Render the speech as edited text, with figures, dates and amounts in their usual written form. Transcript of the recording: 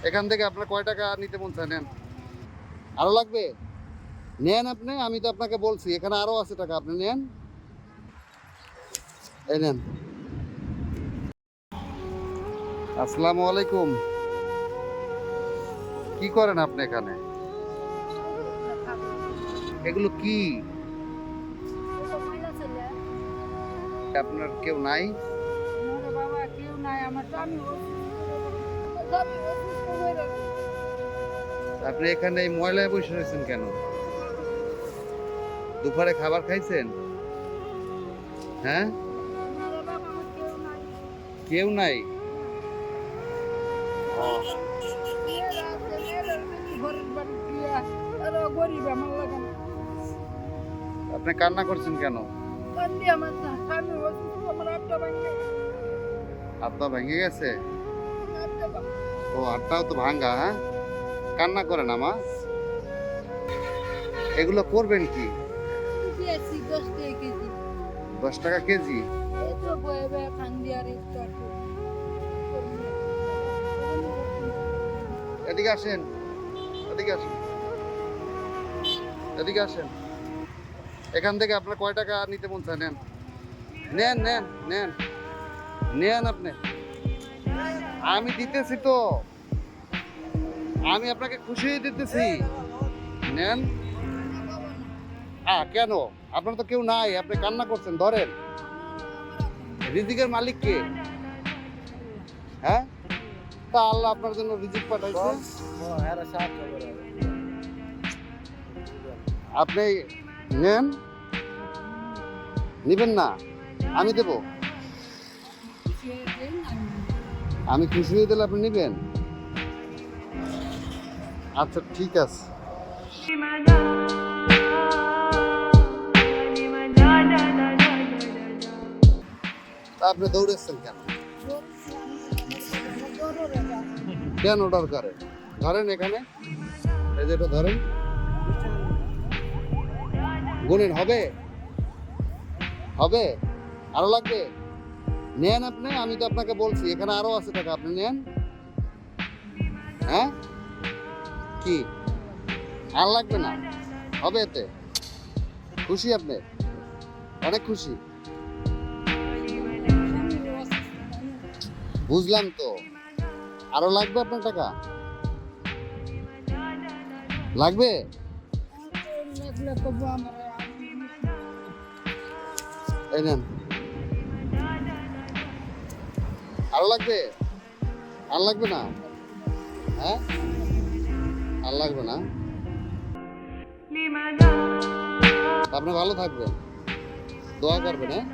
এখান থেকে আপনার কয় টাকা নিতে মন চায়? নেন। আরো লাগবে? নেন আপনি, আমি তো আপনাকে বলছি এখানে আরো আছে টাকা, আপনি নেন। এই নেন। আসসালামু আলাইকুম। কি করেন আপনি এখানে? এগুলো কি? আপনার কেউ নাই? আপনি এখানে এই ময়লায় বসে রয়েছেন কেন? দুপুরে খাবার খাইছেন? হ্যাঁ, কেউ নাই। আপনি কান্না করছেন কেন? হাতটা ভেঙে গেছে? ও, হাতটাও তো ভাঙ্গা। হ্যাঁ, কান্না করেন আমা। এগুলো করবেন কি? 10 টাকা কেজি? এদিকে আসেন, এদিকে আসেন, এদিকে আসেন। এখান থেকে আপনার কয় টাকা নিতে মন চায়? নেন, নেন, নেন, নেন, নেন আপনি। আমি দিতেছি তো, আমি আপনাকে খুশি দিতেছি। নেন। কেন? আপনার তো কেউ নাই, আপনি কান্না করছেন। ধরেন। রিজিকের মালিক কে? হ্যাঁ, তা আল্লাহ আপনার জন্য রিজিক পাঠাইছে। আপনি নেন। নিবেন না? আমি দেব। আমি খুশি হয়ে দিলে আপনি নিবেন? আচ্ছা, ঠিক আছে। তা আপনি দৌড়েছেন কেন? কেন দরকারে? ধরেন এখানে, এই যেটা ধরেন। গুনেন। হবে? হবে? আরো লাগবে? নেন আপনি, আমি তো আপনাকে বলছি এখানে আরো আছে টাকা, আপনি নেন। হ্যাঁ, কি আর লাগবে না? হবে এতে? খুশি আপনি? অনেক খুশি? বুঝলাম তো। আরো লাগবে আপনার টাকা? লাগবে? এই নেন। আরো লাগবে? আর লাগবে না? হ্যাঁ, আর লাগবে না? আপনি ভালো থাকবেন, দোয়া করবেন। হ্যাঁ।